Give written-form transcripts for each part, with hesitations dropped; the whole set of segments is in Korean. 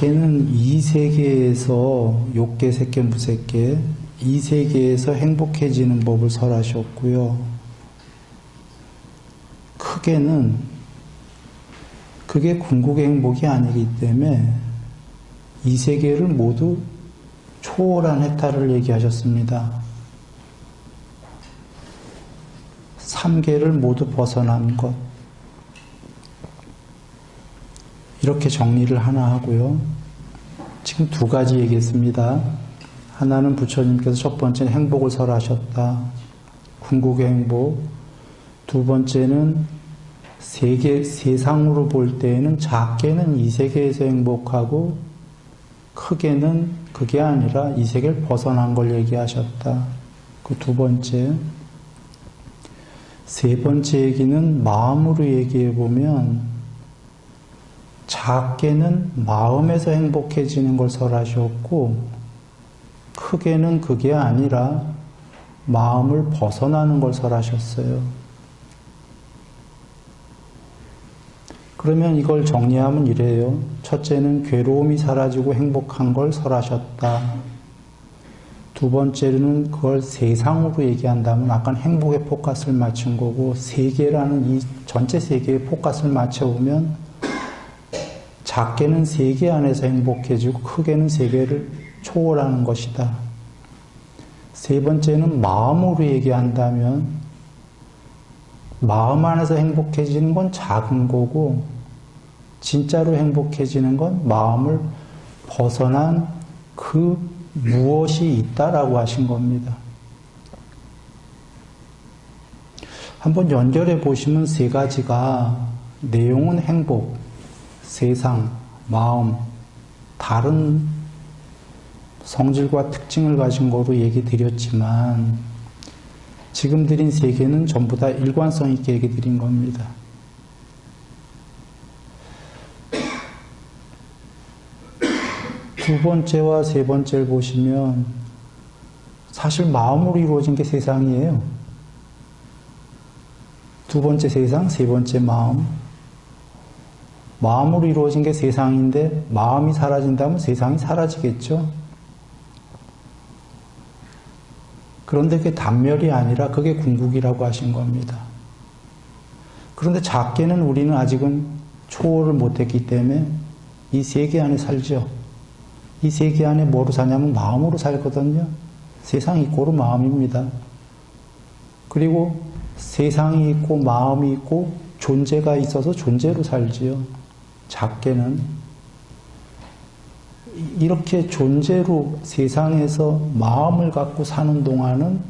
걔는 이 세계에서 욕계, 색계, 무색계 이 세계에서 행복해지는 법을 설하셨고요. 크게는 그게 궁극의 행복이 아니기 때문에 이 세계를 모두 초월한 해탈을 얘기하셨습니다. 3계를 모두 벗어난 것. 이렇게 정리를 하나 하고요. 지금 두 가지 얘기했습니다. 하나는 부처님께서 첫 번째 행복을 설하셨다. 궁극의 행복. 두 번째는 세상으로 볼 때에는 작게는 이 세계에서 행복하고 크게는 그게 아니라 이 세계를 벗어난 걸 얘기하셨다. 그 두 번째. 세 번째 얘기는 마음으로 얘기해 보면 작게는 마음에서 행복해지는 걸 설하셨고 크게는 그게 아니라 마음을 벗어나는 걸 설하셨어요. 그러면 이걸 정리하면 이래요. 첫째는 괴로움이 사라지고 행복한 걸 설하셨다. 두 번째는 그걸 세상으로 얘기한다면 아까 행복의 포커스를 맞춘 거고 세계라는 이 전체 세계의 포커스를 맞춰보면 작게는 세계 안에서 행복해지고 크게는 세계를 초월하는 것이다. 세 번째는 마음으로 얘기한다면 마음 안에서 행복해지는 건 작은 거고 진짜로 행복해지는 건 마음을 벗어난 그 무엇이 있다라고 하신 겁니다. 한번 연결해 보시면 세 가지가 내용은 행복, 세상, 마음, 다른 성질과 특징을 가진 거로 얘기 드렸지만 지금 드린 세 개는 전부 다 일관성 있게 얘기 드린 겁니다. 두 번째와 세 번째를 보시면 사실 마음으로 이루어진 게 세상이에요. 두 번째 세상, 세 번째 마음. 마음으로 이루어진 게 세상인데 마음이 사라진다면 세상이 사라지겠죠. 그런데 그게 단멸이 아니라 그게 궁극이라고 하신 겁니다. 그런데 작게는 우리는 아직은 초월을 못했기 때문에 이 세계 안에 살죠. 이 세계 안에 뭐로 사냐면 마음으로 살거든요. 세상이 있고로 마음입니다. 그리고 세상이 있고 마음이 있고 존재가 있어서 존재로 살지요. 작게는 이렇게 존재로 세상에서 마음을 갖고 사는 동안은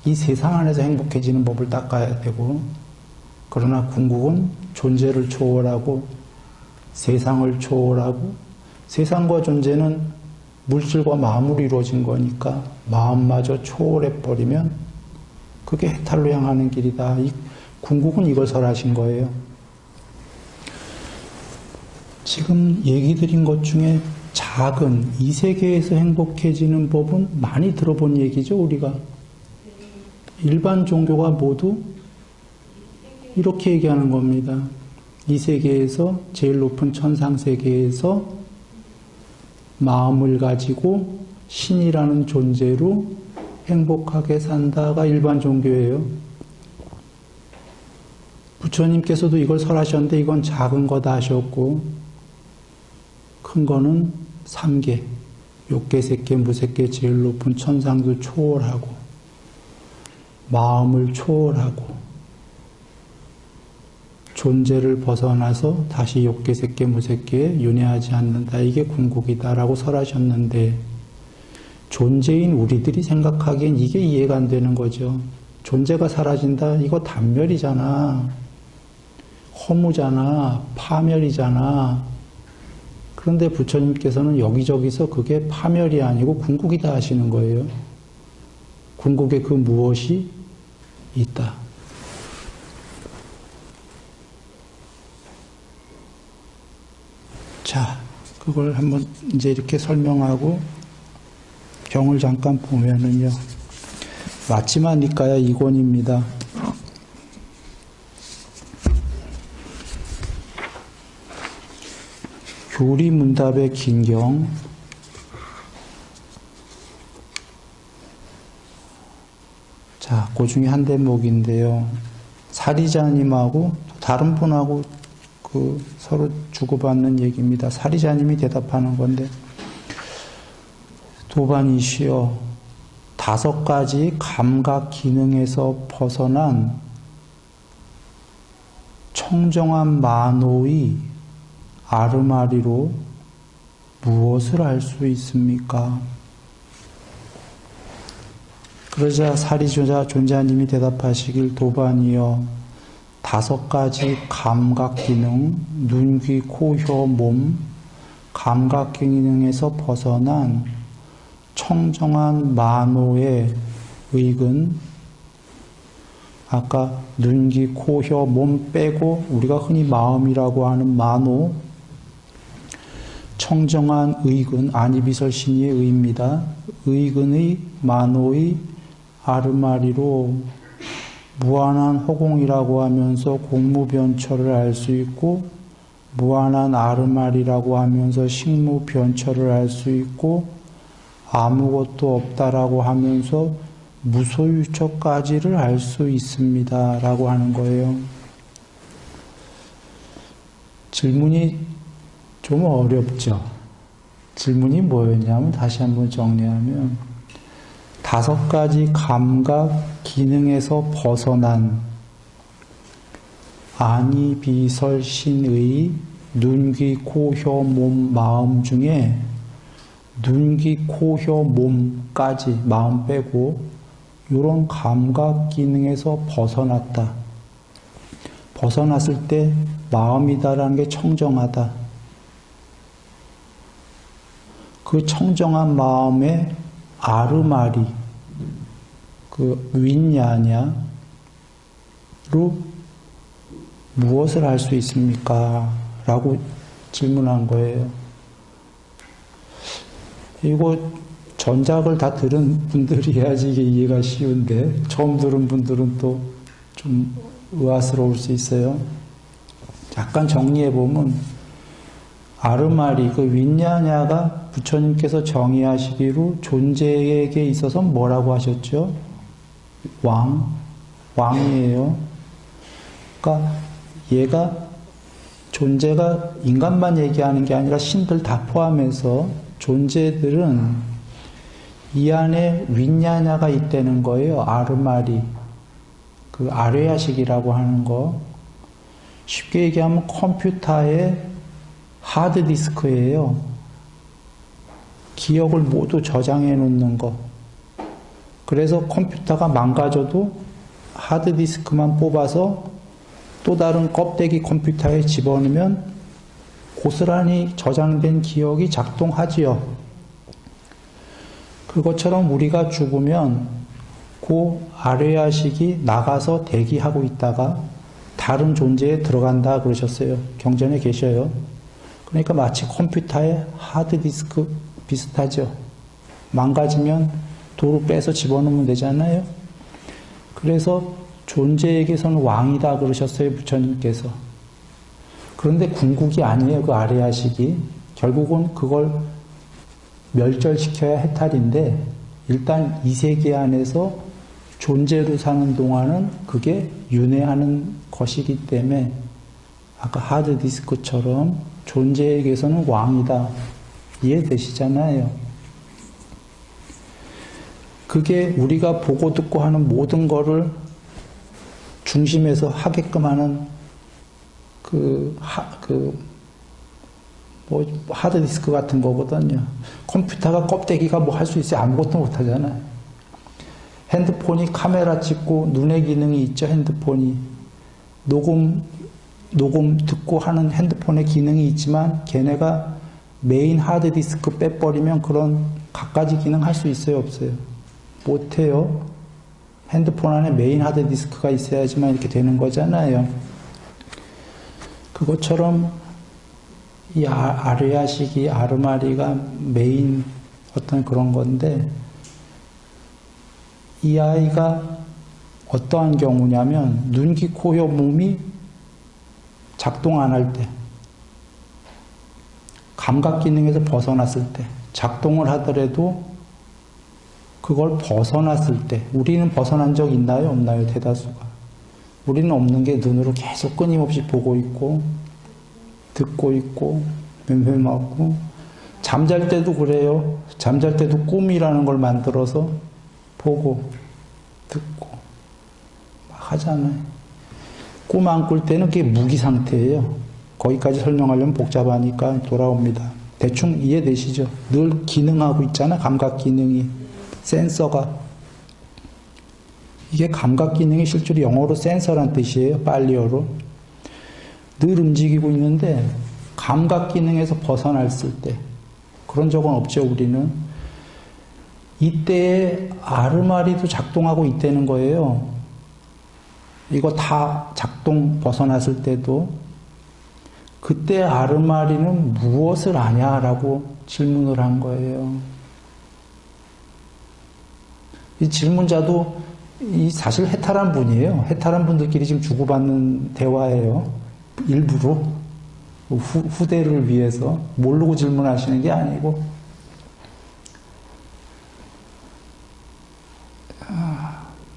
이 세상 안에서 행복해지는 법을 닦아야 되고 그러나 궁극은 존재를 초월하고 세상을 초월하고 세상과 존재는 물질과 마음으로 이루어진 거니까 마음마저 초월해버리면 그게 해탈로 향하는 길이다. 이 궁극은 이걸 설하신 거예요. 지금 얘기 드린 것 중에 작은 이 세계에서 행복해지는 법은 많이 들어본 얘기죠, 우리가. 일반 종교가 모두 이렇게 얘기하는 겁니다. 이 세계에서 제일 높은 천상세계에서 마음을 가지고 신이라는 존재로 행복하게 산다가 일반 종교예요. 부처님께서도 이걸 설하셨는데 이건 작은 거다 하셨고 큰 거는 3계, 욕계, 색계, 무색계 제일 높은 천상도 초월하고 마음을 초월하고 존재를 벗어나서 다시 욕계, 색계, 무색계에 윤회하지 않는다. 이게 궁극이다라고 설하셨는데 존재인 우리들이 생각하기엔 이게 이해가 안 되는 거죠. 존재가 사라진다. 이거 단멸이잖아. 허무잖아. 파멸이잖아. 그런데 부처님께서는 여기저기서 그게 파멸이 아니고 궁극이다 하시는 거예요. 궁극에 그 무엇이 있다. 자, 그걸 한번 이제 이렇게 설명하고 경을 잠깐 보면은요. 마치마 니까야 2권입니다. 교리문답의 긴경. 자, 그 중에 한 대목인데요. 사리자님하고 다른 분하고 서로 주고받는 얘기입니다. 사리자님이 대답하는 건데, 도반이시여, 5가지 감각 기능에서 벗어난 청정한 만호의 아르마리로 무엇을 알 수 있습니까? 그러자 사리존자님이 대답하시길, 도반이여, 5가지 감각 기능, 눈, 귀, 코, 혀, 몸, 감각 기능에서 벗어난 청정한 만호의 의근, 아까 눈, 귀, 코, 혀, 몸 빼고 우리가 흔히 마음이라고 하는 만호, 청정한 의근, 아니비설신이의 의입니다. 의근의 만호의 아르마리로 무한한 허공이라고 하면서 공무변처를 알 수 있고, 무한한 아르마리라고 하면서 식무변처를 알 수 있고, 아무것도 없다라고 하면서 무소유처까지를 알 수 있습니다 라고 하는 거예요. 질문이 좀 어렵죠. 질문이 뭐였냐면, 다시 한번 정리하면, 5가지 감각 기능에서 벗어난 아니비설신의 눈, 귀, 코, 혀, 몸, 마음 중에 눈, 귀, 코, 혀, 몸까지, 마음 빼고 이런 감각 기능에서 벗어났다. 벗어났을 때 마음이다라는 게 청정하다. 그 청정한 마음의 아르마리, 그 윈야냐로 무엇을 알 수 있습니까? 라고 질문한 거예요. 이거 전작을 다 들은 분들이 해야지 이게 이해가 쉬운데, 처음 들은 분들은 또 좀 의아스러울 수 있어요. 약간 정리해보면, 아르마리, 그 윈야냐가 부처님께서 정의하시기로 존재에게 있어서 뭐라고 하셨죠? 왕이에요. 그러니까 얘가, 존재가 인간만 얘기하는 게 아니라 신들 다 포함해서 존재들은 이 안에 윈야냐가 있다는 거예요. 아르마리. 그 아뢰야식이라고 하는 거. 쉽게 얘기하면 컴퓨터의 하드디스크예요. 기억을 모두 저장해 놓는 거. 그래서 컴퓨터가 망가져도 하드디스크만 뽑아서 또 다른 껍데기 컴퓨터에 집어넣으면 고스란히 저장된 기억이 작동하지요. 그것처럼 우리가 죽으면 그 아뢰야식이 나가서 대기하고 있다가 다른 존재에 들어간다 그러셨어요. 경전에 계셔요. 그러니까 마치 컴퓨터의 하드디스크 비슷하죠. 망가지면 도로 빼서 집어넣으면 되잖아요. 그래서 존재에게서는 왕이다 그러셨어요, 부처님께서. 그런데 궁극이 아니에요, 그 아뢰야식이. 결국은 그걸 멸절시켜야 해탈인데, 일단 이 세계 안에서 존재로 사는 동안은 그게 윤회하는 것이기 때문에, 아까 하드디스크처럼 존재에게서는 왕이다. 이해되시잖아요. 그게 우리가 보고 듣고 하는 모든 거를 중심에서 하게끔 하는 하드디스크 같은 거거든요. 컴퓨터가 껍데기가 뭐 할 수 있어요? 아무것도 못 하잖아요. 핸드폰이 카메라 찍고 눈의 기능이 있죠, 핸드폰이. 녹음 듣고 하는 핸드폰의 기능이 있지만 걔네가 메인 하드디스크 빼버리면 그런 갖가지 기능 할 수 있어요, 없어요? 못해요. 핸드폰 안에 메인 하드디스크가 있어야지만 이렇게 되는 거잖아요. 그것처럼 이 아뢰야식이, 아르마리가 메인 어떤 그런 건데, 이 아이가 어떠한 경우냐면 눈, 귀, 코, 혀, 몸이 작동 안 할 때, 감각 기능에서 벗어났을 때, 작동을 하더라도 그걸 벗어났을 때, 우리는 벗어난 적 있나요? 없나요? 대다수가. 우리는 없는 게 눈으로 계속 끊임없이 보고 있고, 듣고 있고, 맴맴하고, 잠잘 때도 그래요. 잠잘 때도 꿈이라는 걸 만들어서 보고, 듣고, 막 하잖아요. 꿈 안 꿀 때는 그게 무기 상태예요. 거기까지 설명하려면 복잡하니까 돌아옵니다. 대충 이해되시죠? 늘 기능하고 있잖아, 감각 기능이. 센서가. 이게 감각 기능이 실제로 영어로 센서란 뜻이에요. 빨리어로. 늘 움직이고 있는데 감각 기능에서 벗어났을 때 그런 적은 없죠, 우리는. 이때에 아르마리도 작동하고 있다는 거예요. 이거 다 작동 벗어났을 때도 그때 아르마리는 무엇을 아냐라고 질문을 한 거예요. 이 질문자도 사실 해탈한 분이에요. 해탈한 분들끼리 지금 주고받는 대화예요. 일부러 후대를 위해서 모르고 질문하시는 게 아니고.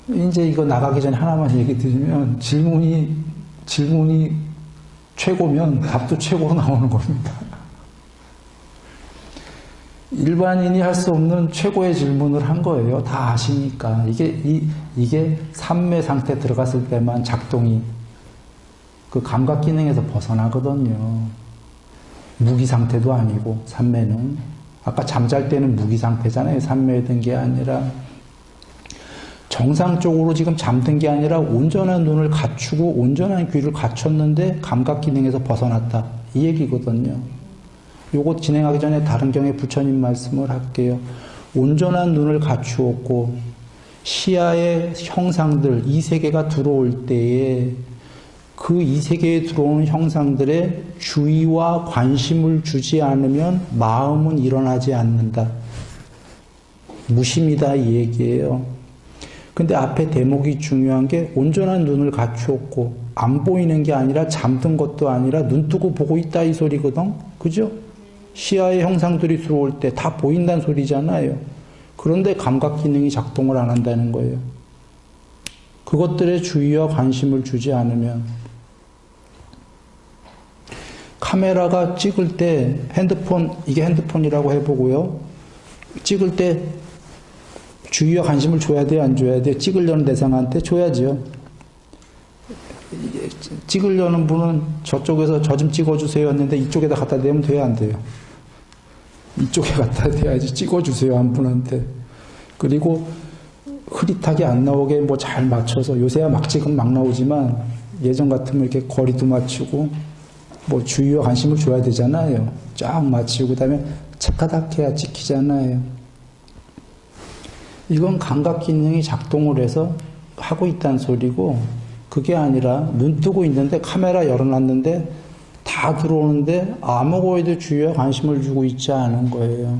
이제 이거 나가기 전에 하나만 얘기 드리면 질문이 최고면 답도 최고로 나오는 겁니다. 일반인이 할 수 없는 최고의 질문을 한 거예요. 다 아시니까. 이게 삼매 상태 들어갔을 때만 작동이 그 감각 기능에서 벗어나거든요. 무기 상태도 아니고, 삼매는. 아까 잠잘 때는 무기 상태잖아요. 삼매에 든 게 아니라. 정상적으로 지금 잠든 게 아니라 온전한 눈을 갖추고 온전한 귀를 갖췄는데 감각 기능에서 벗어났다. 이 얘기거든요. 요거 진행하기 전에 다른 경에 부처님 말씀을 할게요. 온전한 눈을 갖추었고 시야의 형상들, 이 세계가 들어올 때에 그 이 세계에 들어오는 형상들에 주의와 관심을 주지 않으면 마음은 일어나지 않는다. 무심이다 이 얘기예요. 근데 앞에 대목이 중요한 게 온전한 눈을 갖추었고 안 보이는 게 아니라 잠든 것도 아니라 눈 뜨고 보고 있다 이 소리거든. 그죠? 시야의 형상들이 들어올 때 다 보인다는 소리잖아요. 그런데 감각 기능이 작동을 안 한다는 거예요. 그것들에 주의와 관심을 주지 않으면. 카메라가 찍을 때 핸드폰, 이게 핸드폰이라고 해보고요. 찍을 때 주의와 관심을 줘야 돼요? 안 줘야 돼요? 찍으려는 대상한테 줘야죠. 찍으려는 분은 저쪽에서 저 좀 찍어주세요 했는데 이쪽에다 갖다 대면 돼요? 안 돼요? 이쪽에 갖다 대야지. 찍어주세요 한 분한테. 그리고 흐릿하게 안 나오게 뭐 잘 맞춰서, 요새야 막 찍으면 막 나오지만 예전 같으면 이렇게 거리도 맞추고 뭐 주의와 관심을 줘야 되잖아요. 쫙 맞추고 그다음에 착하닥 해야 찍히잖아요. 이건 감각 기능이 작동을 해서 하고 있다는 소리고, 그게 아니라 눈 뜨고 있는데 카메라 열어놨는데 다 들어오는데 아무거에도 주의와 관심을 주고 있지 않은 거예요.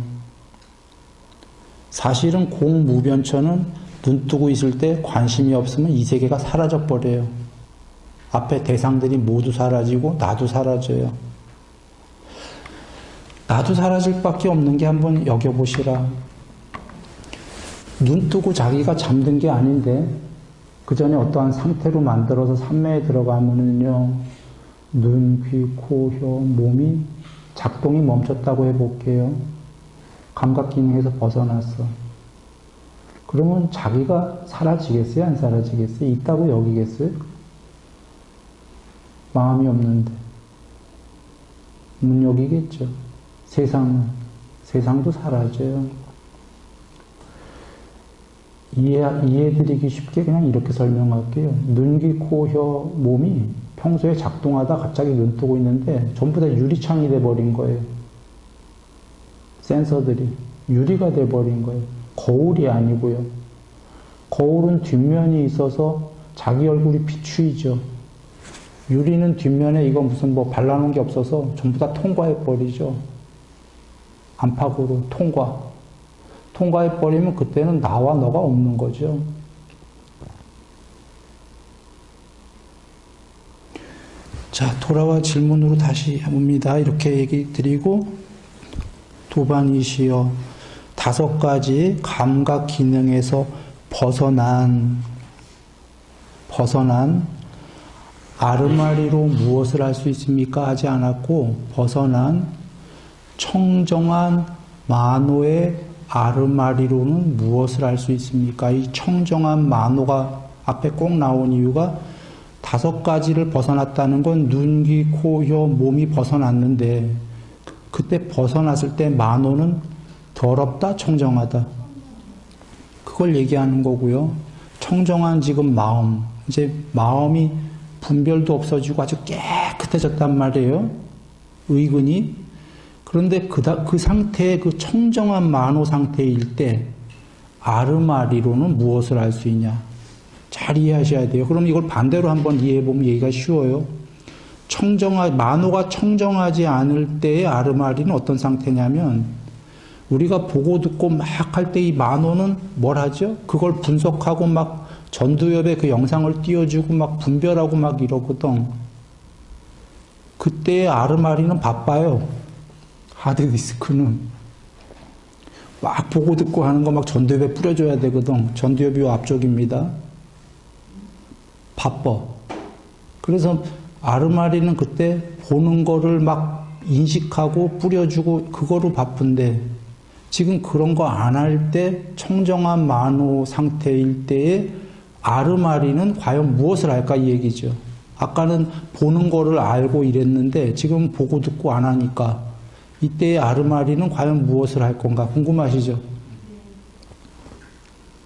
사실은 공무변처는 눈 뜨고 있을 때 관심이 없으면 이 세계가 사라져 버려요. 앞에 대상들이 모두 사라지고 나도 사라져요. 나도 사라질 밖에 없는 게 한번 여겨보시라. 눈 뜨고 자기가 잠든 게 아닌데 그 전에 어떠한 상태로 만들어서 삼매에 들어가면은요, 눈, 귀, 코, 혀, 몸이 작동이 멈췄다고 해볼게요. 감각 기능에서 벗어났어. 그러면 자기가 사라지겠어요? 안 사라지겠어요? 있다고 여기겠어요? 마음이 없는데. 못 여기겠죠. 세상도 사라져요. 이해드리기 쉽게 그냥 이렇게 설명할게요. 눈, 귀, 코, 혀, 몸이 평소에 작동하다 갑자기 눈 뜨고 있는데 전부 다 유리창이 돼버린 거예요. 센서들이 유리가 돼버린 거예요. 거울이 아니고요. 거울은 뒷면이 있어서 자기 얼굴이 비추이죠. 유리는 뒷면에 이거 무슨 뭐 발라놓은 게 없어서 전부 다 통과해버리죠. 안팎으로 통과해버리면 그때는 나와 너가 없는 거죠. 자, 돌아와 질문으로 다시 옵니다. 이렇게 얘기 드리고 도반이시여 다섯 가지 감각 기능에서 벗어난 아르마리로 무엇을 할 수 있습니까? 하지 않았고 벗어난 청정한 만호의 아르마리로는 무엇을 할 수 있습니까? 이 청정한 만호가 앞에 꼭 나온 이유가 다섯 가지를 벗어났다는 건 눈, 귀, 코, 혀, 몸이 벗어났는데 그때 벗어났을 때 만호는 더럽다, 청정하다. 그걸 얘기하는 거고요. 청정한 지금 마음, 이제 마음이 분별도 없어지고 아주 깨끗해졌단 말이에요. 의근이. 그런데 그 상태의 그 청정한 만호 상태일 때 아르마리로는 무엇을 할 수 있냐? 잘 이해하셔야 돼요. 그럼 이걸 반대로 한번 이해해보면 얘기가 쉬워요. 만호가 청정하지 않을 때의 아르마리는 어떤 상태냐면 우리가 보고 듣고 막 할 때 이 만호는 뭘 하죠? 그걸 분석하고 막 전두엽에 그 영상을 띄워주고 막 분별하고 막 이러거든. 그때의 아르마리는 바빠요. 하드디스크는. 막 보고 듣고 하는 거 막 전두엽에 뿌려줘야 되거든. 전두엽이 앞쪽입니다. 바빠. 그래서 아르마리는 그때 보는 거를 막 인식하고 뿌려주고 그거로 바쁜데 지금 그런 거 안 할 때 청정한 만호 상태일 때에 아르마리는 과연 무엇을 할까 이 얘기죠. 아까는 보는 거를 알고 이랬는데 지금 보고 듣고 안 하니까 이때의 아르마리는 과연 무엇을 할 건가 궁금하시죠?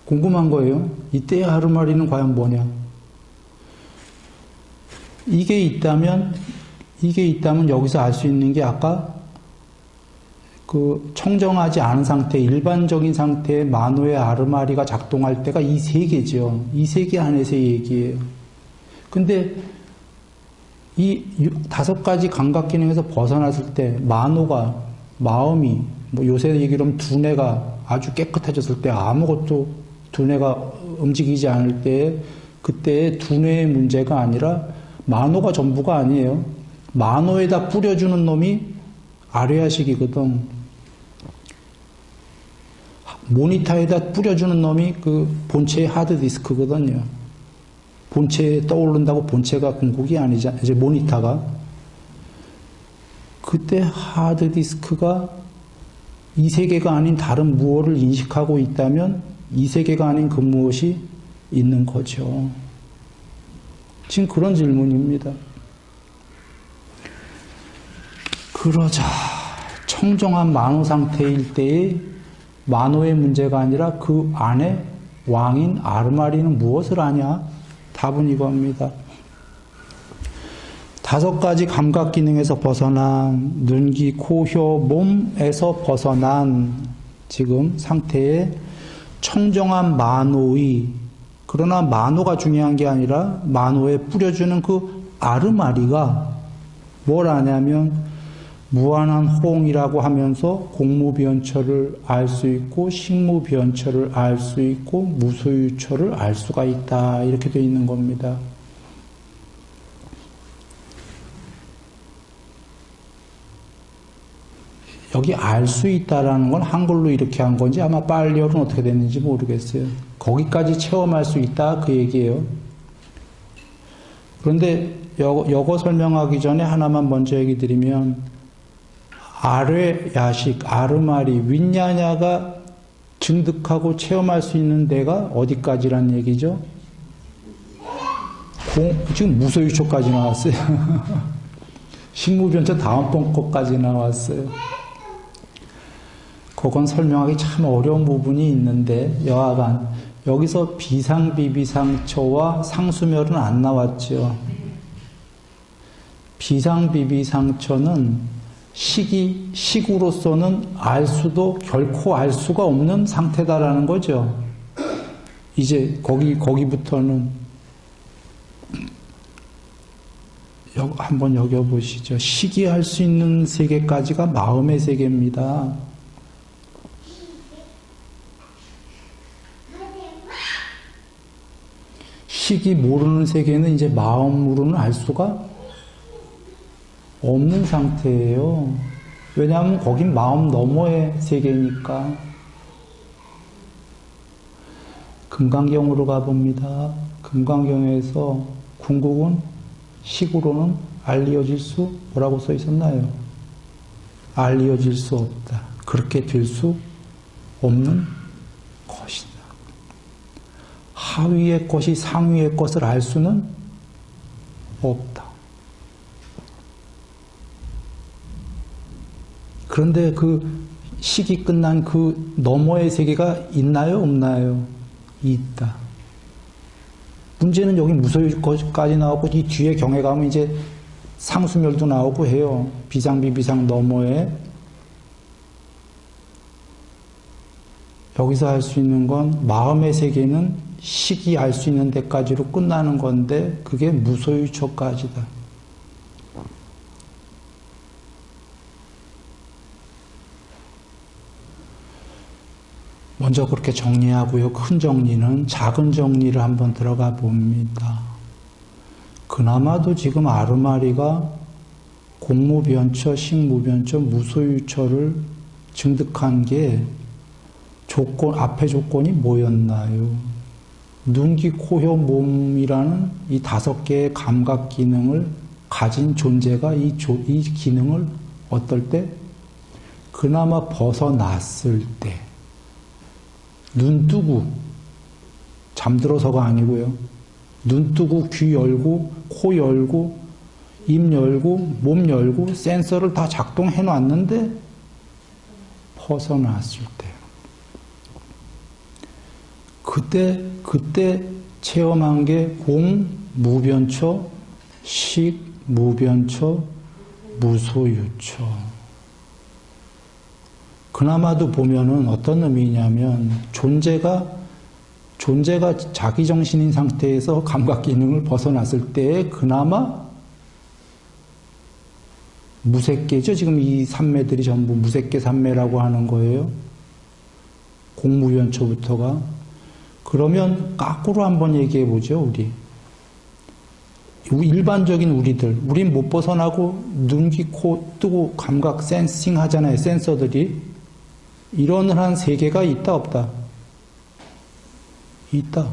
궁금한 거예요. 이때의 아르마리는 과연 뭐냐? 이게 있다면 여기서 알 수 있는 게 아까 그 청정하지 않은 상태, 일반적인 상태의 만호의 아르마리가 작동할 때가 이 세 개죠. 이 세 개 안에서의 얘기예요. 근데 이 다섯 가지 감각 기능에서 벗어났을 때 만호가, 마음이, 뭐 요새 얘기로 하면 두뇌가 아주 깨끗해졌을 때 아무것도 두뇌가 움직이지 않을 때 그때의 두뇌의 문제가 아니라 만호가 전부가 아니에요. 만호에다 뿌려주는 놈이 아뢰야식이거든. 모니터에다 뿌려주는 놈이 그 본체의 하드디스크거든요. 본체에 떠오른다고 본체가 궁극이 아니잖아요. 이제 모니터가. 그때 하드디스크가 이 세계가 아닌 다른 무엇을 인식하고 있다면 이 세계가 아닌 그 무엇이 있는 거죠. 지금 그런 질문입니다. 그러자 청정한 만호 상태일 때의 만호의 문제가 아니라 그 안에 왕인 아르마리는 무엇을 하냐? 답은 이겁니다. 다섯 가지 감각 기능에서 벗어난 눈, 귀, 코, 혀, 몸에서 벗어난 지금 상태의 청정한 만호의, 그러나 만호가 중요한 게 아니라 만호에 뿌려주는 그 아르마리가 뭘 하냐면 무한한 호응이라고 하면서 공무변처를 알 수 있고 식무변처를 알 수 있고 무소유처를 알 수가 있다. 이렇게 되어 있는 겁니다. 여기 알 수 있다라는 건 한글로 이렇게 한 건지 아마 빨리어는 어떻게 됐는지 모르겠어요. 거기까지 체험할 수 있다 그 얘기예요. 그런데 요거 설명하기 전에 하나만 먼저 얘기 드리면 아뢰야식, 아르마리, 윈냐냐가 증득하고 체험할 수 있는 데가 어디까지란 얘기죠? 지금 무소유초까지 나왔어요. 식무변처 다음번 것까지 나왔어요. 그건 설명하기 참 어려운 부분이 있는데 여하간 여기서 비상비비상처와 상수멸은 안 나왔죠. 비상비비상처는 식으로서는 알 수도 결코 알 수가 없는 상태다라는 거죠. 이제 거기부터는 한번 여겨보시죠. 식이할 수 있는 세계까지가 마음의 세계입니다. 식이 모르는 세계는 이제 마음으로는 알 수가 없는 상태예요. 왜냐하면 거긴 마음 너머의 세계니까. 금강경으로 가봅니다. 금강경에서 궁극은 식으로는 알리어질 수 뭐라고 써 있었나요? 알리어질 수 없다. 그렇게 될 수 없는 것이다. 하위의 것이 상위의 것을 알 수는 없다. 그런데 그 식이 끝난 그 너머의 세계가 있나요? 없나요? 있다. 문제는 여기 무소유까지 나오고 이 뒤에 경에 가면 이제 상수멸도 나오고 해요. 비상비비상 너머에. 여기서 할 수 있는 건 마음의 세계는 식이 알 수 있는 데까지로 끝나는 건데 그게 무소유처까지다. 먼저 그렇게 정리하고요. 큰 정리는 작은 정리를 한번 들어가 봅니다. 그나마도 지금 아르마리가 공무변처, 식무변처, 무소유처를 증득한 게 앞에 조건이 뭐였나요? 눈, 귀, 코, 혀, 몸이라는 이 5개의 감각 기능을 가진 존재가 이 기능을 어떨 때? 그나마 벗어났을 때. 눈 뜨고, 잠들어서가 아니고요. 눈 뜨고, 귀 열고, 코 열고, 입 열고, 몸 열고, 센서를 다 작동해 놨는데, 벗어났을 때. 그때 체험한 게 공무변처, 식무변처, 무소유처. 그나마도 보면은 어떤 의미냐면 존재가 자기 정신인 상태에서 감각 기능을 벗어났을 때 그나마 무색계죠. 지금 이 산매들이 전부 무색계 산매라고 하는 거예요. 공무변처부터가. 그러면 거꾸로 한번 얘기해 보죠, 우리. 일반적인 우린 못 벗어나고 눈, 귀, 코 뜨고 감각 센싱 하잖아요, 센서들이. 이런 한 세계가 있다, 없다? 있다.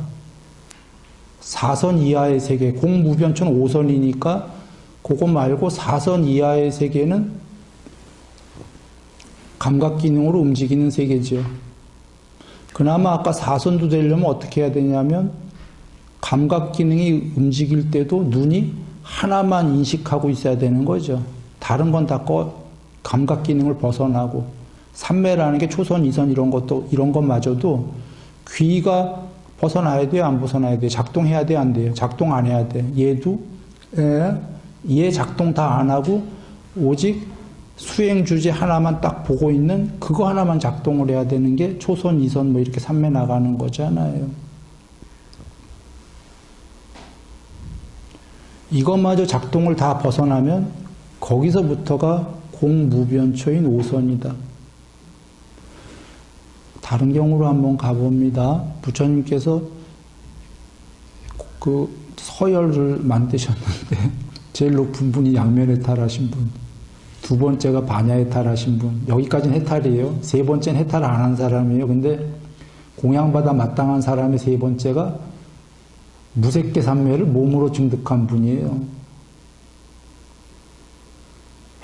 4선 이하의 세계, 공무변처는 5선이니까 그거 말고 4선 이하의 세계는 감각 기능으로 움직이는 세계죠. 그나마 아까 4선도 되려면 어떻게 해야 되냐면 감각 기능이 움직일 때도 눈이 하나만 인식하고 있어야 되는 거죠. 다른 건 다 감각 기능을 벗어나고 삼매라는 게 초선, 이선 이런 것마저도 귀가 벗어나야 돼요, 안 벗어나야 돼요? 작동해야 돼요, 안 돼요? 작동 안 해야 돼. 얘 작동 다 안 하고 오직 수행 주제 하나만 딱 보고 있는 그거 하나만 작동을 해야 되는 게 초선, 이선 뭐 이렇게 삼매 나가는 거잖아요. 이것마저 작동을 다 벗어나면 거기서부터가 공무변처인 5선이다. 다른 경우로 한번 가봅니다. 부처님께서 그 서열을 만드셨는데 제일 높은 분이 양면해탈하신 분, 두 번째가 반야해탈하신 분, 여기까지는 해탈이에요. 세 번째는 해탈 안 한 사람이에요. 근데 공양받아 마땅한 사람의 세 번째가 무색계 삼매를 몸으로 증득한 분이에요.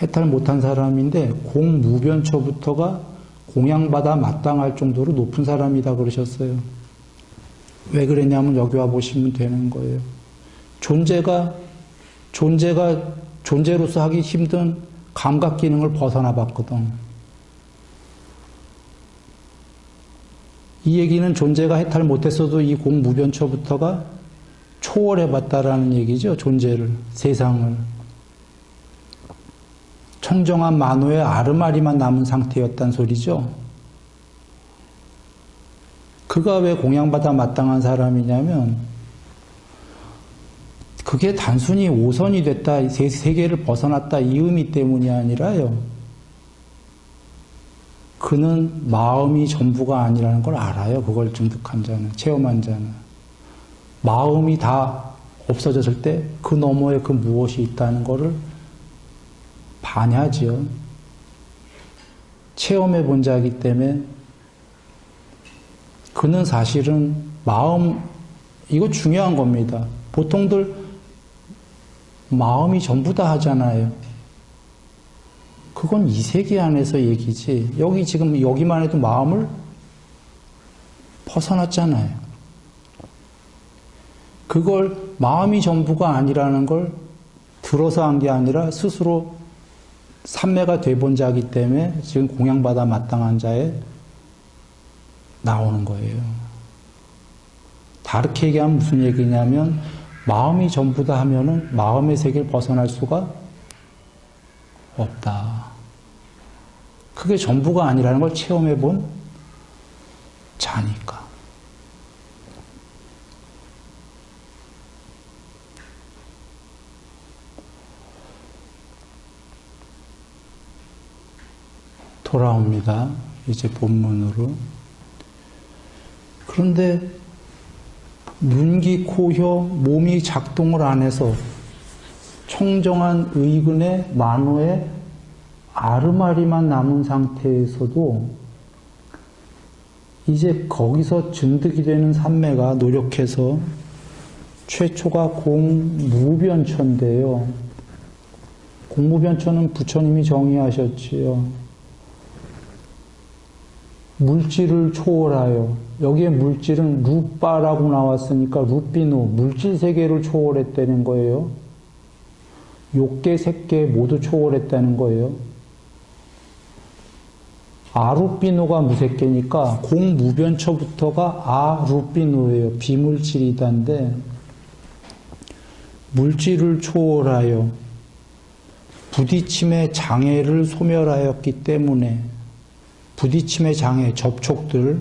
해탈 못한 사람인데 공무변처부터가 공양받아 마땅할 정도로 높은 사람이다 그러셨어요. 왜 그랬냐면 여기 와 보시면 되는 거예요. 존재가 존재로서 하기 힘든 감각 기능을 벗어나 봤거든. 이 얘기는 존재가 해탈 못했어도 이 공무변처부터가 초월해 봤다라는 얘기죠. 존재를, 세상을. 청정한 만호의 아르마리만 남은 상태였단 소리죠. 그가 왜 공양받아 마땅한 사람이냐면 그게 단순히 5선이 됐다, 세계를 벗어났다 이 의미 때문이 아니라요. 그는 마음이 전부가 아니라는 걸 알아요. 그걸 증득한 자는, 체험한 자는. 마음이 다 없어졌을 때 그 너머에 그 무엇이 있다는 거를 반야지요. 체험해 본 자이기 때문에 그는 사실은 마음, 이거 중요한 겁니다. 보통들 마음이 전부다 하잖아요. 그건 이 세계 안에서 얘기지. 여기 지금 여기만 해도 마음을 벗어났잖아요. 그걸 마음이 전부가 아니라는 걸 들어서 한 게 아니라 스스로 삼매가 돼본 자이기 때문에 지금 공양받아 마땅한 자에 나오는 거예요. 다르게 얘기하면 무슨 얘기냐면 마음이 전부다 하면은 마음의 세계를 벗어날 수가 없다. 그게 전부가 아니라는 걸 체험해 본 자니까. 돌아옵니다. 이제 본문으로. 그런데 눈, 귀, 코, 혀, 몸이 작동을 안 해서 청정한 의근의 만호의 아르마리만 남은 상태에서도 이제 거기서 증득이 되는 삼매가 노력해서 최초가 공무변처인데요. 공무변처는 부처님이 정의하셨지요. 물질을 초월하여, 여기에 물질은 루빠라고 나왔으니까 루피노, 물질 세계를 초월했다는 거예요. 욕계, 색계 모두 초월했다는 거예요. 아루피노가 무색계니까 공무변처부터가 아루피노예요. 비물질이다인데 물질을 초월하여 부딪힘의 장애를 소멸하였기 때문에 부딪힘의 장애, 접촉들,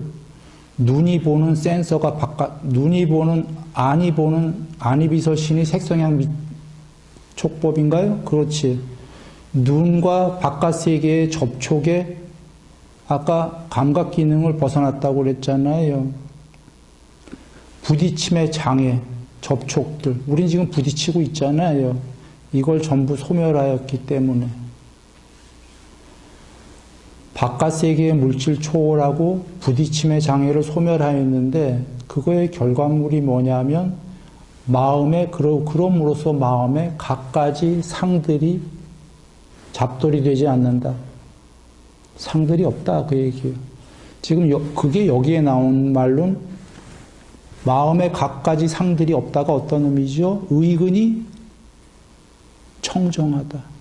눈이 보는 센서가 바깥, 눈이 보는, 안이 보는, 안이비설신이 색성향 촉법인가요? 그렇지. 눈과 바깥 세계의 접촉에 아까 감각 기능을 벗어났다고 그랬잖아요. 부딪힘의 장애, 접촉들. 우린 지금 부딪히고 있잖아요. 이걸 전부 소멸하였기 때문에. 바깥 세계의 물질 초월하고 부딪힘의 장애를 소멸하였는데 그거의 결과물이 뭐냐면 마음에 그럼으로써 마음에 갖가지 상들이 잡돌이 되지 않는다. 상들이 없다 그 얘기예요. 지금 그게 여기에 나온 말로는 마음에 갖가지 상들이 없다가 어떤 의미죠? 의근이 청정하다.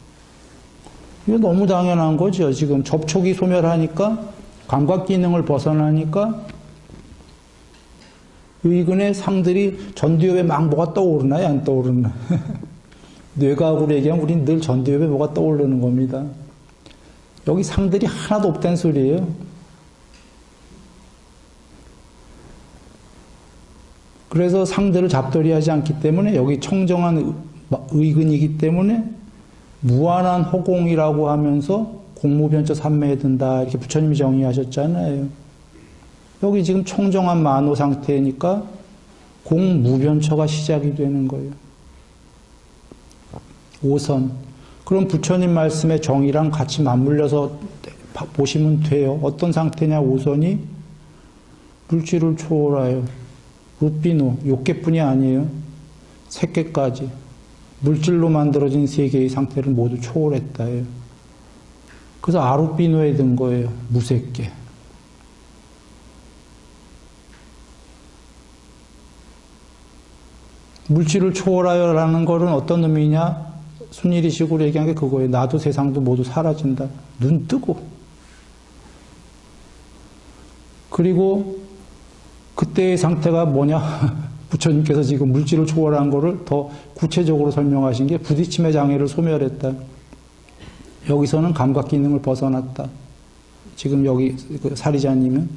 이거 너무 당연한 거죠. 지금 접촉이 소멸하니까 감각 기능을 벗어나니까 의근의 상들이 전두엽에 막 뭐가 떠오르나요? 안 떠오르나? 뇌과학으로 얘기하면 우린 늘 전두엽에 뭐가 떠오르는 겁니다. 여기 상들이 하나도 없다는 소리예요. 그래서 상들을 잡돌이하지 않기 때문에 여기 청정한 의근이기 때문에 무한한 허공이라고 하면서 공무변처 삼매에 든다. 이렇게 부처님이 정의하셨잖아요. 여기 지금 청정한 만호 상태니까 공무변처가 시작이 되는 거예요. 5선. 그럼 부처님 말씀의 정의랑 같이 맞물려서 보시면 돼요. 어떤 상태냐 5선이? 물질을 초월하여. 루피노, 욕계뿐이 아니에요. 색계까지. 물질로 만들어진 세계의 상태를 모두 초월했다예요. 그래서 아루피노에 든 거예요. 무색계. 물질을 초월하여라는 것은 어떤 의미냐? 순일이식으로 얘기한 게 그거예요. 나도 세상도 모두 사라진다. 눈 뜨고. 그리고 그때의 상태가 뭐냐? 부처님께서 지금 물질을 초월한 거를 더 구체적으로 설명하신 게 부딪힘의 장애를 소멸했다. 여기서는 감각 기능을 벗어났다. 지금 여기 그 사리자님은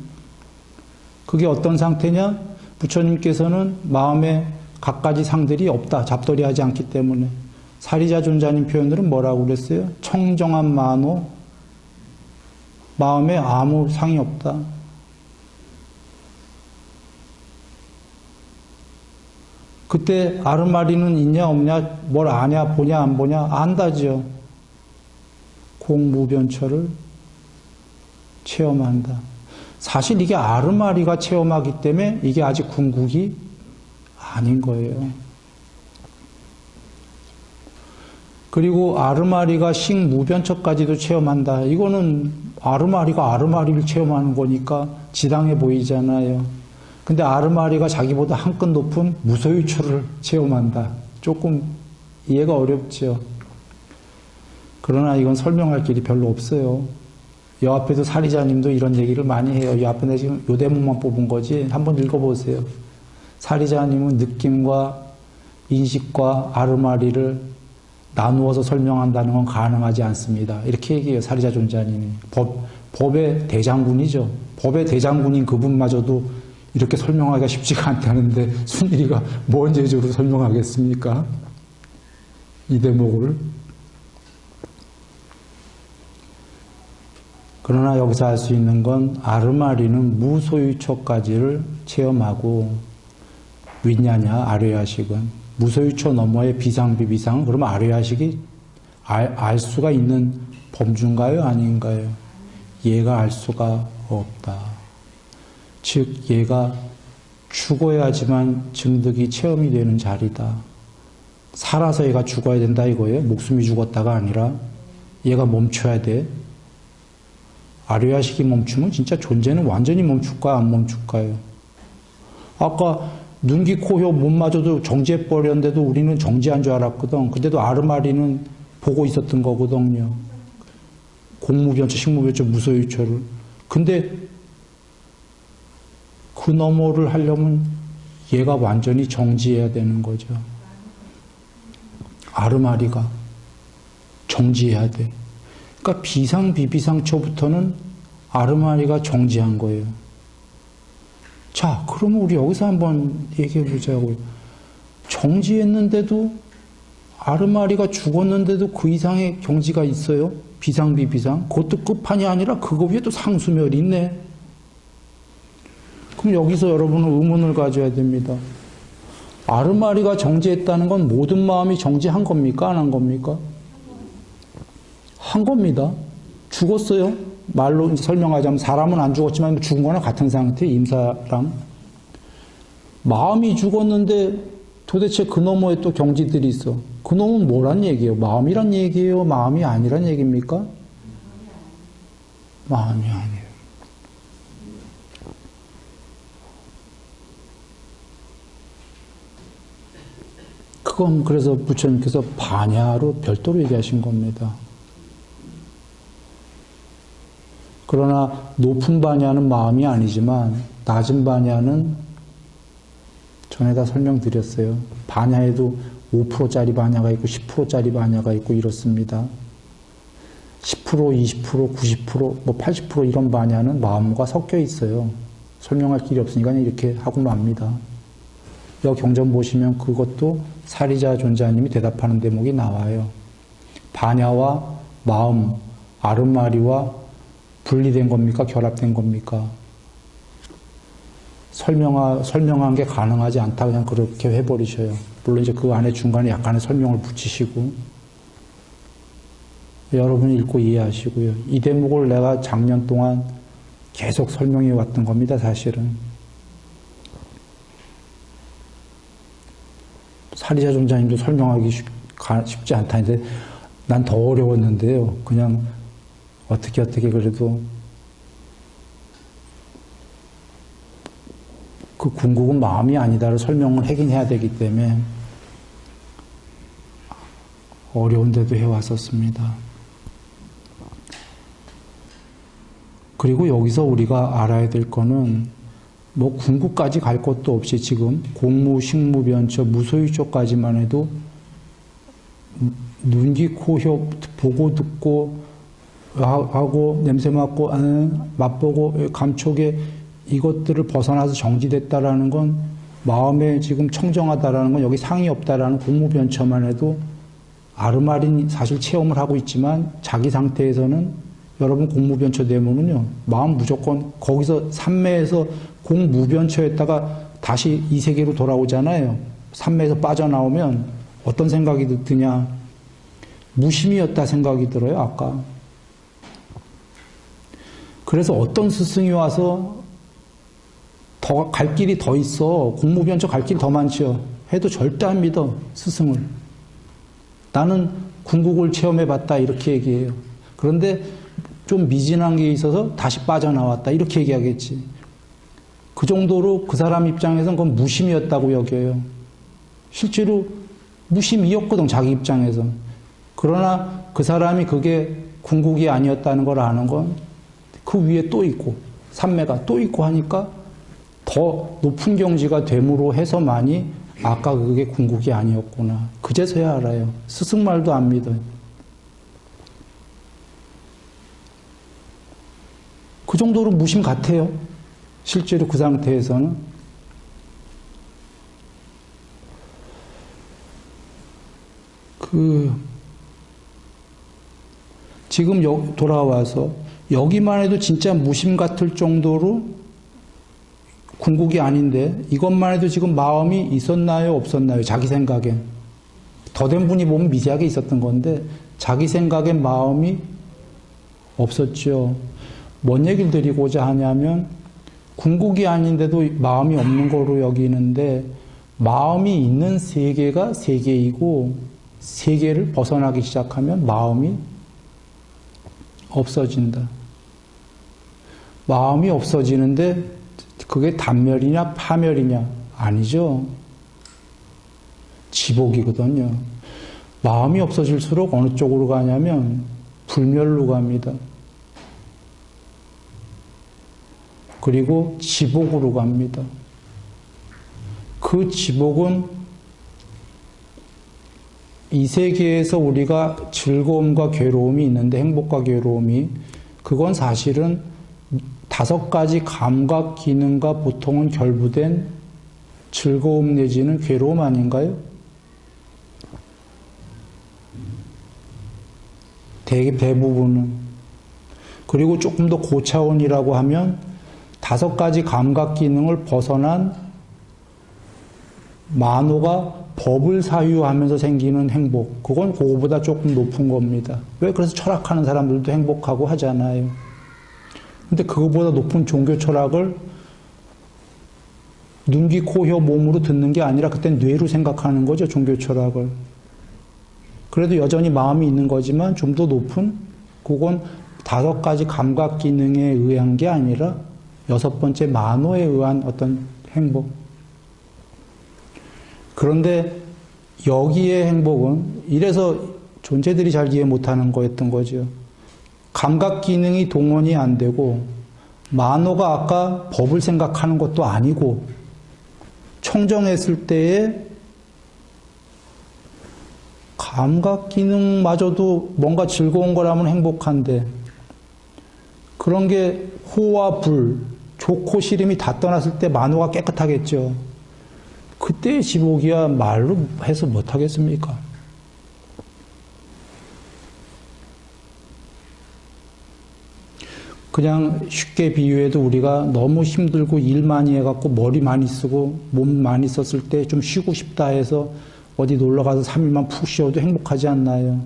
그게 어떤 상태냐? 부처님께서는 마음에 갖가지 상들이 없다. 잡돌이하지 않기 때문에. 사리자 존자님 표현들은 뭐라고 그랬어요? 청정한 만호, 마음에 아무 상이 없다. 그때 아르마리는 있냐 없냐, 뭘 아냐 보냐 안 보냐 안다죠. 공무변처를 체험한다. 사실 이게 아르마리가 체험하기 때문에 이게 아직 궁극이 아닌 거예요. 그리고 아르마리가 식무변처까지도 체험한다. 이거는 아르마리가 아르마리를 체험하는 거니까 지당해 보이잖아요. 근데 아르마리가 자기보다 한 끗 높은 무소유초를 체험한다. 조금 이해가 어렵죠. 그러나 이건 설명할 길이 별로 없어요. 여 앞에도 사리자님도 이런 얘기를 많이 해요. 이 앞에 내가 지금 요 대목만 뽑은 거지. 한번 읽어보세요. 사리자님은 느낌과 인식과 아르마리를 나누어서 설명한다는 건 가능하지 않습니다. 이렇게 얘기해요. 사리자 존자님이. 법의 대장군이죠. 법의 대장군인 그분마저도 이렇게 설명하기가 쉽지가 않다는데 순일이가 뭔 재주로 설명하겠습니까? 이 대목을. 그러나 여기서 알 수 있는 건 아르마리는 무소유초까지를 체험하고 윈냐냐 아뢰야식은 무소유초 너머의 비상비비상 그러면 아뢰야식이 알 수가 있는 범주인가요? 아닌가요? 얘가 알 수가 없다. 즉 얘가 죽어야지만 증득이 체험이 되는 자리다. 살아서 얘가 죽어야 된다 이거예요. 목숨이 죽었다가 아니라 얘가 멈춰야 돼. 아뢰야식이 멈추면 진짜 존재는 완전히 멈출까 안 멈출까요? 아까 눈, 귀, 코, 혀, 몸마저도 정지해버렸는데도 우리는 정지한 줄 알았거든. 근데도 아르마리는 보고 있었던 거거든요. 공무변처, 식무변처, 무소유처를. 근데 그 너머를 하려면 얘가 완전히 정지해야 되는 거죠. 아르마리가 정지해야 돼. 그러니까 비상비비상초부터는 아르마리가 정지한 거예요. 자, 그러면 우리 여기서 한번 얘기해 보자고요. 정지했는데도 아르마리가 죽었는데도 그 이상의 경지가 있어요? 비상비비상? 그것도 끝판이 아니라 그거 위에 또 상수멸이 있네. 그럼 여기서 여러분은 의문을 가져야 됩니다. 아르마리가 정지했다는 건 모든 마음이 정지한 겁니까? 안 한 겁니까? 한 겁니다. 죽었어요. 말로 설명하자면 사람은 안 죽었지만 죽은 거나 같은 상태, 임사랑. 마음이 죽었는데 도대체 그 너머에 또 경지들이 있어. 그 놈은 뭐란 얘기예요? 마음이란 얘기예요? 마음이 아니란 얘기입니까? 마음이 아니에요. 그건 그래서 부처님께서 반야로 별도로 얘기하신 겁니다. 그러나 높은 반야는 마음이 아니지만 낮은 반야는 전에 다 설명드렸어요. 반야에도 5%짜리 반야가 있고 10%짜리 반야가 있고 이렇습니다. 10%, 20%, 90%, 뭐 80% 이런 반야는 마음과 섞여 있어요. 설명할 길이 없으니까 이렇게 하고 맙니다. 여기 경전 보시면 그것도 사리자 존자님이 대답하는 대목이 나와요. 반야와 마음, 아르마리와 분리된 겁니까? 결합된 겁니까? 설명한 게 가능하지 않다. 그냥 그렇게 해버리셔요. 물론 이제 그 안에 중간에 약간의 설명을 붙이시고. 여러분이 읽고 이해하시고요. 이 대목을 내가 작년 동안 계속 설명해 왔던 겁니다, 사실은. 사리자 존자님도 설명하기 쉽지 않다는데 난 더 어려웠는데요. 그냥 어떻게 그래도 그 궁극은 마음이 아니다를 설명을 하긴 해야 되기 때문에 어려운데도 해왔었습니다. 그리고 여기서 우리가 알아야 될 거는 뭐 궁극까지 갈 것도 없이 지금 공무, 식무변처, 무소유초까지만 해도 눈, 귀, 코, 혀 보고 듣고 하고 냄새 맡고 맛보고 감촉에 이것들을 벗어나서 정지됐다라는 건 마음에 지금 청정하다라는 건 여기 상이 없다라는 공무변처만 해도 아르마린 사실 체험을 하고 있지만 자기 상태에서는 여러분 공무변처 되면은요 마음 무조건 거기서 삼매에서 공무변처였다가 다시 이 세계로 돌아오잖아요. 삼매에서 빠져나오면 어떤 생각이 드냐? 무심이었다 생각이 들어요. 아까. 그래서 어떤 스승이 와서 더 갈 길이 더 있어. 공무변처 갈 길이 더 많죠. 해도 절대 안 믿어, 스승을. 나는 궁극을 체험해봤다, 이렇게 얘기해요. 그런데 좀 미진한 게 있어서 다시 빠져나왔다, 이렇게 얘기하겠지. 그 정도로 그 사람 입장에서는 그건 무심이었다고 여겨요. 실제로 무심이었거든, 자기 입장에서. 그러나 그 사람이 그게 궁극이 아니었다는 걸 아는 건 그 위에 또 있고, 삼매가 또 있고 하니까 더 높은 경지가 됨으로 해서만이 아까 그게 궁극이 아니었구나. 그제서야 알아요. 스승 말도 안 믿어요. 그 정도로 무심 같아요. 실제로 그 상태에서는. 지금 돌아와서 여기만 해도 진짜 무심 같을 정도로 궁극이 아닌데 이것만 해도 지금 마음이 있었나요, 없었나요? 자기 생각엔. 더된 분이 보면 미세하게 있었던 건데 자기 생각엔 마음이 없었죠. 뭔 얘기를 드리고자 하냐면 궁극이 아닌데도 마음이 없는 거로 여기는데 마음이 있는 세계가 세계이고 세계를 벗어나기 시작하면 마음이 없어진다. 마음이 없어지는데 그게 단멸이냐 파멸이냐? 아니죠. 지복이거든요. 마음이 없어질수록 어느 쪽으로 가냐면 불멸로 갑니다. 그리고 지복으로 갑니다. 그 지복은 이 세계에서 우리가 즐거움과 괴로움이 있는데 행복과 괴로움이 그건 사실은 5가지 감각 기능과 보통은 결부된 즐거움 내지는 괴로움 아닌가요? 대부분은. 그리고 조금 더 고차원이라고 하면 5가지 감각 기능을 벗어난 만호가 법을 사유하면서 생기는 행복. 그건 그거보다 조금 높은 겁니다. 왜? 그래서 철학하는 사람들도 행복하고 하잖아요. 근데 그거보다 높은 종교 철학을 눈, 귀, 코, 혀, 몸으로 듣는 게 아니라 그땐 뇌로 생각하는 거죠, 종교 철학을. 그래도 여전히 마음이 있는 거지만 좀 더 높은, 그건 5가지 감각 기능에 의한 게 아니라 6번째 만호에 의한 어떤 행복. 그런데 여기의 행복은 이래서 존재들이 잘 이해 못하는 거였던 거죠. 감각 기능이 동원이 안 되고 만호가 아까 법을 생각하는 것도 아니고 청정했을 때에 감각 기능마저도 뭔가 즐거운 거라면 행복한데 그런 게 호와 불, 좋고 싫음이 다 떠났을 때 만호가 깨끗하겠죠. 그때의 지복이야 말로 해서 못하겠습니까? 그냥 쉽게 비유해도 우리가 너무 힘들고 일 많이 해갖고 머리 많이 쓰고 몸 많이 썼을 때 좀 쉬고 싶다 해서 어디 놀러가서 3일만 푹 쉬어도 행복하지 않나요?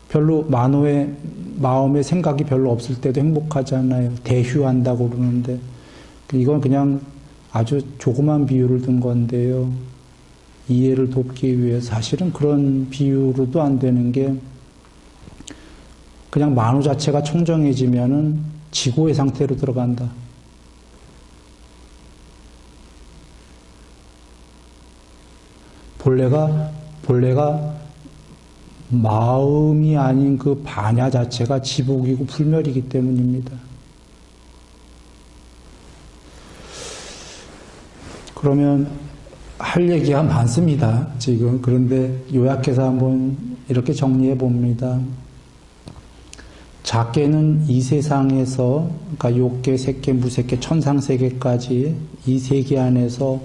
별로 만호의 마음의 생각이 별로 없을 때도 행복하지 않나요? 대휴한다고 그러는데 이건 그냥 아주 조그만 비유를 든 건데요. 이해를 돕기 위해 사실은 그런 비유로도 안 되는 게 그냥 만호 자체가 청정해지면은 지고의 상태로 들어간다. 본래가 마음이 아닌 그 반야 자체가 지복이고 불멸이기 때문입니다. 그러면 할 얘기가 많습니다, 지금. 그런데 요약해서 한번 이렇게 정리해 봅니다. 작게는 이 세상에서, 그러니까 욕계, 색계, 무색계, 천상세계까지 이 세계 안에서,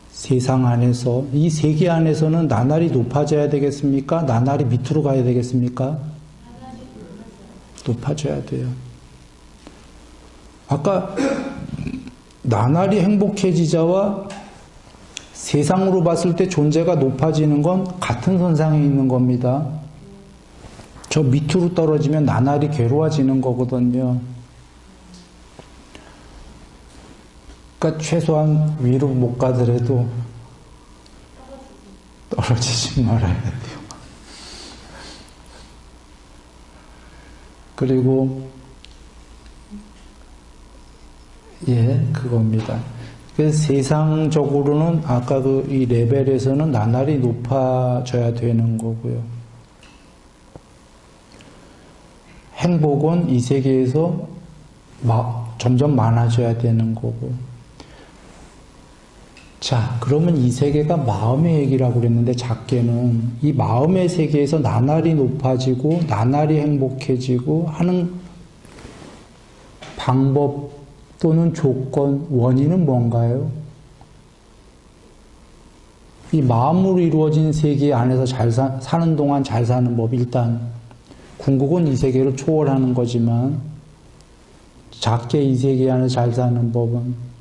세상 안에서, 이 세계 안에서는 나날이 높아져야 되겠습니까? 나날이 밑으로 가야 되겠습니까? 높아져야 돼요. 아까 나날이 행복해지자와 세상으로 봤을 때 존재가 높아지는 건 같은 선상에 있는 겁니다. 저 밑으로 떨어지면 나날이 괴로워지는 거거든요. 그러니까 최소한 위로 못 가더라도 떨어지지 말아야 돼요. 그리고 그겁니다. 그래서 세상적으로는 아까 이 레벨에서는 나날이 높아져야 되는 거고요. 행복은 이 세계에서 점점 많아져야 되는 거고. 자, 그러면 이 세계가 마음의 얘기라고 그랬는데 작게는 이 마음의 세계에서 나날이 높아지고 나날이 행복해지고 하는 방법 또는 조건, 원인은 뭔가요? 이 마음으로 이루어진 세계 안에서 잘 사는 동안 잘 사는 법, 일단 궁극은 이 세계를 초월하는 거지만 작게 이 세계 안에서 잘 사는 법은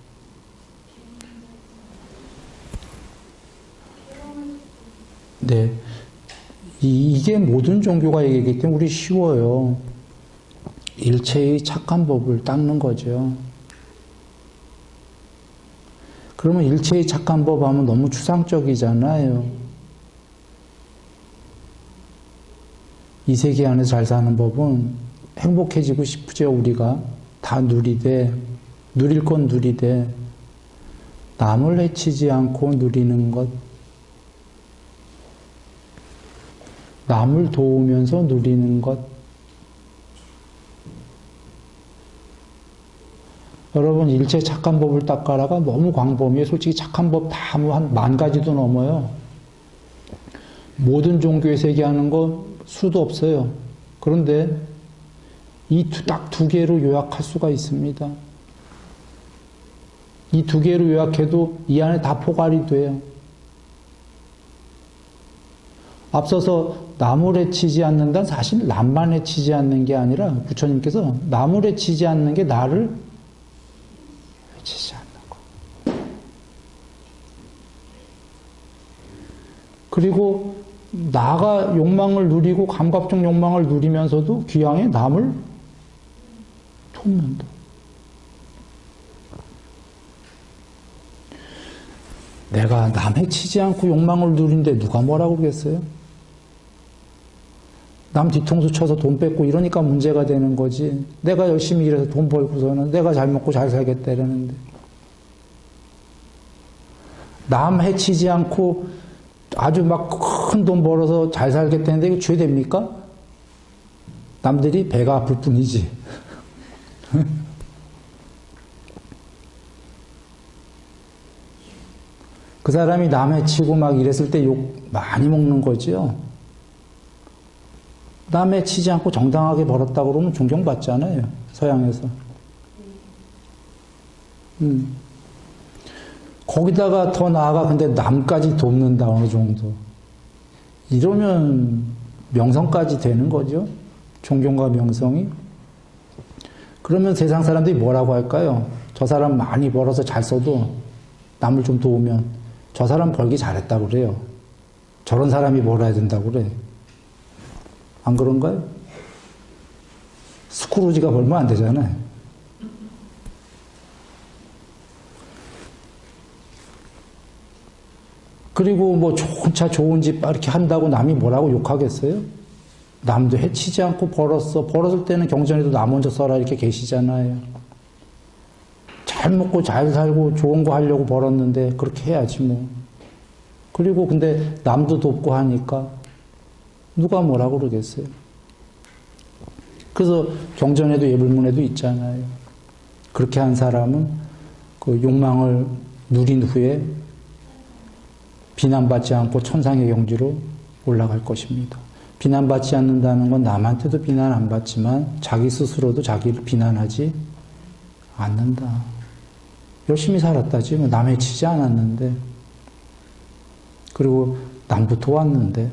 이게 모든 종교가 얘기하기 때문에 우리 쉬워요. 일체의 착한 법을 닦는 거죠. 그러면 일체의 착한 법 하면 너무 추상적이잖아요. 이 세계 안에서 잘 사는 법은 행복해지고 싶죠, 우리가. 다 누리되, 누릴 건 누리되, 남을 해치지 않고 누리는 것. 남을 도우면서 누리는 것. 여러분, 일체 착한 법을 닦아라가 너무 광범위해. 솔직히 착한 법 다 뭐 한 10,000가지도 넘어요. 모든 종교에서 얘기하는 거 수도 없어요. 그런데 이 딱 2개로 요약할 수가 있습니다. 이 2개로 요약해도 이 안에 다 포괄이 돼요. 앞서서 남을 해치지 않는다는 사실 남만 해치지 않는 게 아니라 부처님께서 남을 해치지 않는 게 나를 해치지 않는 거. 그리고 나가 욕망을 누리고 감각적 욕망을 누리면서도 귀양에 남을 돕는다. 내가 남 해치지 않고 욕망을 누리는데 누가 뭐라고 그러겠어요? 남 뒤통수 쳐서 돈 뺏고 이러니까 문제가 되는 거지. 내가 열심히 일해서 돈 벌고서는 내가 잘 먹고 잘 살겠다라는데. 남 해치지 않고 아주 막 큰 돈 벌어서 잘 살겠다는데 이거 죄 됩니까? 남들이 배가 아플 뿐이지. 그 사람이 남 해치고 막 이랬을 때 욕 많이 먹는 거죠. 남 해치지 않고 정당하게 벌었다고 그러면 존경받잖아요. 서양에서. 거기다가 더 나아가 근데 남까지 돕는다 어느 정도. 이러면 명성까지 되는 거죠. 존경과 명성이. 그러면 세상 사람들이 뭐라고 할까요? 저 사람 많이 벌어서 잘 써도 남을 좀 도우면 저 사람 벌기 잘했다고 그래요. 저런 사람이 벌어야 된다고 그래. 안 그런가요? 스크루지가 벌면 안 되잖아요. 그리고 뭐 좋은 차, 좋은 집 이렇게 한다고 남이 뭐라고 욕하겠어요? 남도 해치지 않고 벌었어. 벌었을 때는 경전에도 나 먼저 써라 이렇게 계시잖아요. 잘 먹고 잘 살고 좋은 거 하려고 벌었는데 그렇게 해야지 뭐. 그리고 근데 남도 돕고 하니까 누가 뭐라고 그러겠어요? 그래서 경전에도 예불문에도 있잖아요. 그렇게 한 사람은 그 욕망을 누린 후에 비난받지 않고 천상의 경지로 올라갈 것입니다. 비난받지 않는다는 건 남한테도 비난 안 받지만 자기 스스로도 자기를 비난하지 않는다. 열심히 살았다지 뭐 남 해치지 않았는데 그리고 남부터 왔는데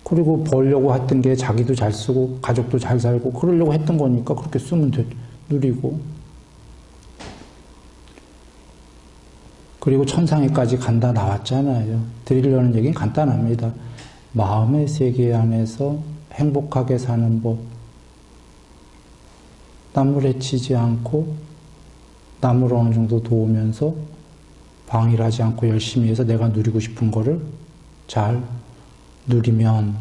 그리고 벌려고 했던 게 자기도 잘 쓰고 가족도 잘 살고 그러려고 했던 거니까 그렇게 쓰면 누리고 그리고 천상에까지 간다 나왔잖아요. 드리려는 얘기는 간단합니다. 마음의 세계 안에서 행복하게 사는 법, 남을 해치지 않고 남을 어느 정도 도우면서 방일하지 않고 열심히 해서 내가 누리고 싶은 거를 잘 누리면,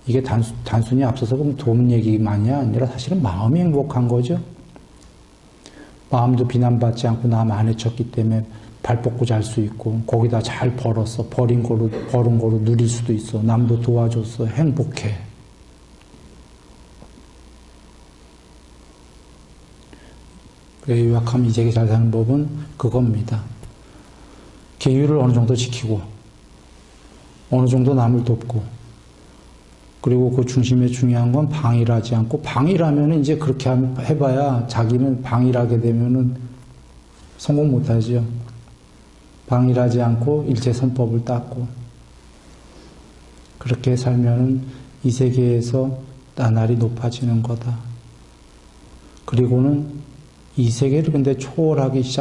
이게 단순히 앞서서 보면 돈 얘기만이 아니라 사실은 마음이 행복한 거죠. 마음도 비난받지 않고 남 안 해쳤기 때문에 발 뻗고 잘 수 있고, 거기다 잘 벌었어. 버른 거로 누릴 수도 있어. 남도 도와줬어. 행복해. 그래, 요약하면 이제게 잘 사는 법은 그겁니다. 계율을 어느 정도 지키고, 어느 정도 남을 돕고, 그리고 그 중심에 중요한 건 방일하지 않고, 방일하면 이제 그렇게 해봐야 자기는 방일하게 되면은 성공 못하죠. 방일하지 않고 일체선법을 닦고, 그렇게 살면은 이 세계에서 나날이 높아지는 거다. 그리고는 이 세계를 근데 초월하기 시작